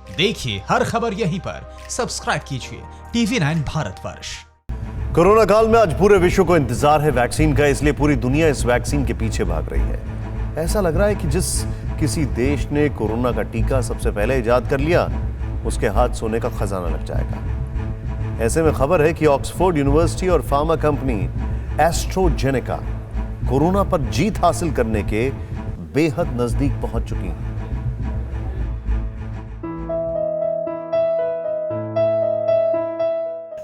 देखिए हर खबर यहीं पर, सब्सक्राइब कीजिए TV9 भारतवर्ष। कोरोना काल में आज पूरे विश्व को इंतजार है वैक्सीन का, इसलिए पूरी दुनिया इस वैक्सीन के पीछे भाग रही है। ऐसा लग रहा है कि जिस किसी देश ने कोरोना का टीका सबसे पहले इजाद कर लिया, उसके हाथ सोने का खजाना लग जाएगा। ऐसे में खबर है कि ऑक्सफोर्ड यूनिवर्सिटी और फार्मा कंपनी एस्ट्राजेनेका कोरोना पर जीत हासिल करने के बेहद नजदीक पहुंच चुकी हैं।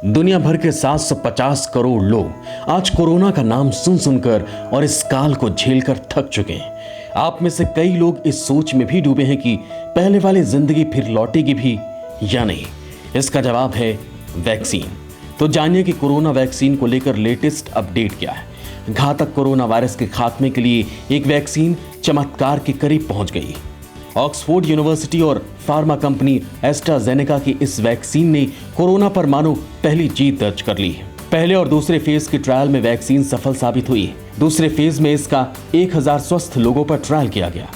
दुनिया भर के 750 करोड़ लोग आज कोरोना का नाम सुन सुनकर और इस काल को झेलकर थक चुके हैं। आप में से कई लोग इस सोच में भी डूबे हैं कि पहले वाली जिंदगी फिर लौटेगी भी या नहीं। इसका जवाब है वैक्सीन। तो जानिए कि कोरोना वैक्सीन को लेकर लेटेस्ट अपडेट क्या है। घातक कोरोना वायरस के खात्मे के लिए एक वैक्सीन चमत्कार के करीब पहुंच गई। ऑक्सफोर्ड यूनिवर्सिटी और फार्मा कंपनी एस्ट्राजेनेका की इस वैक्सीन ने कोरोना पर मानो पहली जीत दर्ज कर ली है। पहले और दूसरे फेज के ट्रायल में वैक्सीन सफल साबित हुई है। दूसरे फेज में इसका 1000 स्वस्थ लोगों पर ट्रायल किया गया।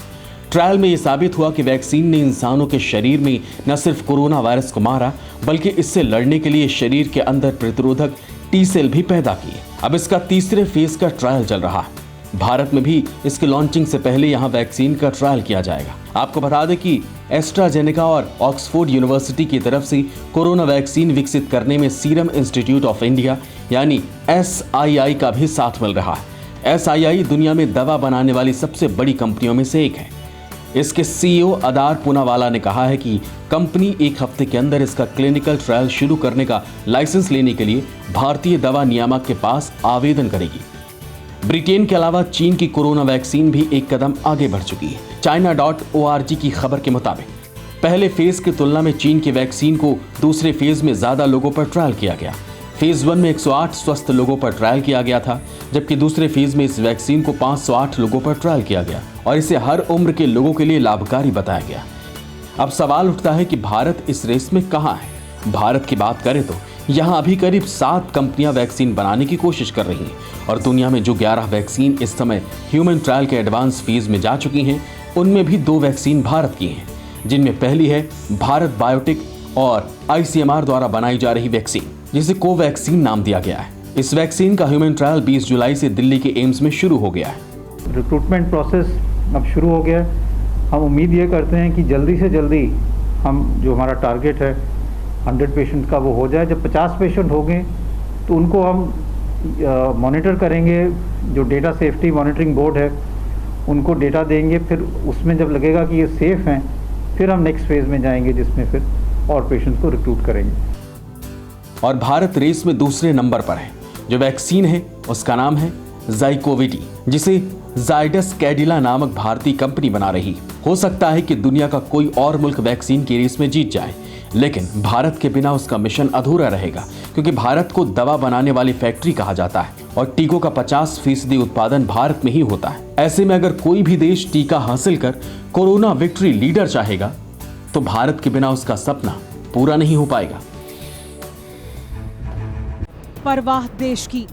ट्रायल में यह साबित हुआ कि वैक्सीन ने इंसानों के शरीर में न सिर्फ कोरोना वायरस को मारा, बल्कि इससे लड़ने के लिए शरीर के अंदर प्रतिरोधक टी सेल भी पैदा किए। अब इसका तीसरे फेज का ट्रायल चल रहा है। भारत में भी इसके लॉन्चिंग से पहले यहां वैक्सीन का ट्रायल किया जाएगा। आपको बता दें कि एस्ट्राजेनेका और ऑक्सफोर्ड यूनिवर्सिटी की तरफ से कोरोना वैक्सीन विकसित करने में सीरम इंस्टीट्यूट ऑफ इंडिया यानी SII का भी साथ मिल रहा है। SII दुनिया में दवा बनाने वाली सबसे बड़ी कंपनियों में से एक है। इसके CEO अदार पूनावाला ने कहा है कि कंपनी एक हफ्ते के अंदर इसका क्लिनिकल ट्रायल शुरू करने का लाइसेंस लेने के लिए भारतीय दवा नियामक के पास आवेदन करेगी। ब्रिटेन के अलावा चीन की कोरोना वैक्सीन भी एक कदम आगे बढ़ चुकी है। China.org की खबर के मुताबिक पहले फेज की तुलना में चीन की वैक्सीन को दूसरे फेज में ज्यादा लोगों पर ट्रायल किया गया। फेज 1 में 108 स्वस्थ लोगों पर ट्रायल किया गया था, जबकि दूसरे फेज में इस वैक्सीन को 508 लोगों पर ट्रायल किया गया और इसे हर उम्र के लोगों के लिए लाभकारी बताया गया। अब सवाल उठता है कि भारत इस रेस में कहां है। भारत की बात करें तो यहां अभी करीब 7 कंपनियां वैक्सीन बनाने की कोशिश कर रही हैं और दुनिया में जो 11 वैक्सीन इस समय ह्यूमन ट्रायल के एडवांस फेज में जा चुकी हैं, उनमें भी 2 वैक्सीन भारत की हैं, जिनमें पहली है भारत बायोटेक और ICMR द्वारा बनाई जा रही वैक्सीन, जिसे कोवैक्सीन नाम दिया गया है। इस वैक्सीन का ह्यूमन ट्रायल 20 जुलाई से दिल्ली के एम्स में शुरू हो गया है। रिक्रूटमेंट प्रोसेस अब शुरू हो गया है। हम उम्मीद ये करते हैं कि जल्दी से जल्दी हम जो हमारा टारगेट है 100 पेशेंट का वो हो जाए। जब 50 पेशेंट हो गए तो उनको हम मॉनिटर करेंगे। जो डेटा सेफ्टी मॉनिटरिंग बोर्ड है उनको डेटा देंगे, फिर उसमें जब लगेगा कि ये सेफ़ हैं, फिर हम नेक्स्ट फेज़ में जाएंगे, जिसमें फिर और पेशेंट्स को रिक्रूट करेंगे। और भारत रेस में दूसरे नंबर पर है। जो वैक्सीन है उसका नाम है ज़ाइकोविडी, जिसे जाइडस कैडिला नामक भारतीय कंपनी बना रही। हो सकता है कि दुनिया का कोई और मुल्क वैक्सीन की रेस में जीत जाए, लेकिन भारत के बिना उसका मिशन अधूरा रहेगा, क्योंकि भारत को दवा बनाने वाली फैक्ट्री कहा जाता है और टीकों का 50% उत्पादन भारत में ही होता है। ऐसे में अगर कोई भी देश टीका हासिल कर कोरोना विक्ट्री लीडर चाहेगा, तो भारत के बिना उसका सपना पूरा नहीं हो पाएगा। परवाह देश की,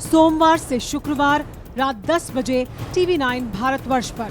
सोमवार से शुक्रवार रात 10 बजे TV9 भारतवर्ष पर।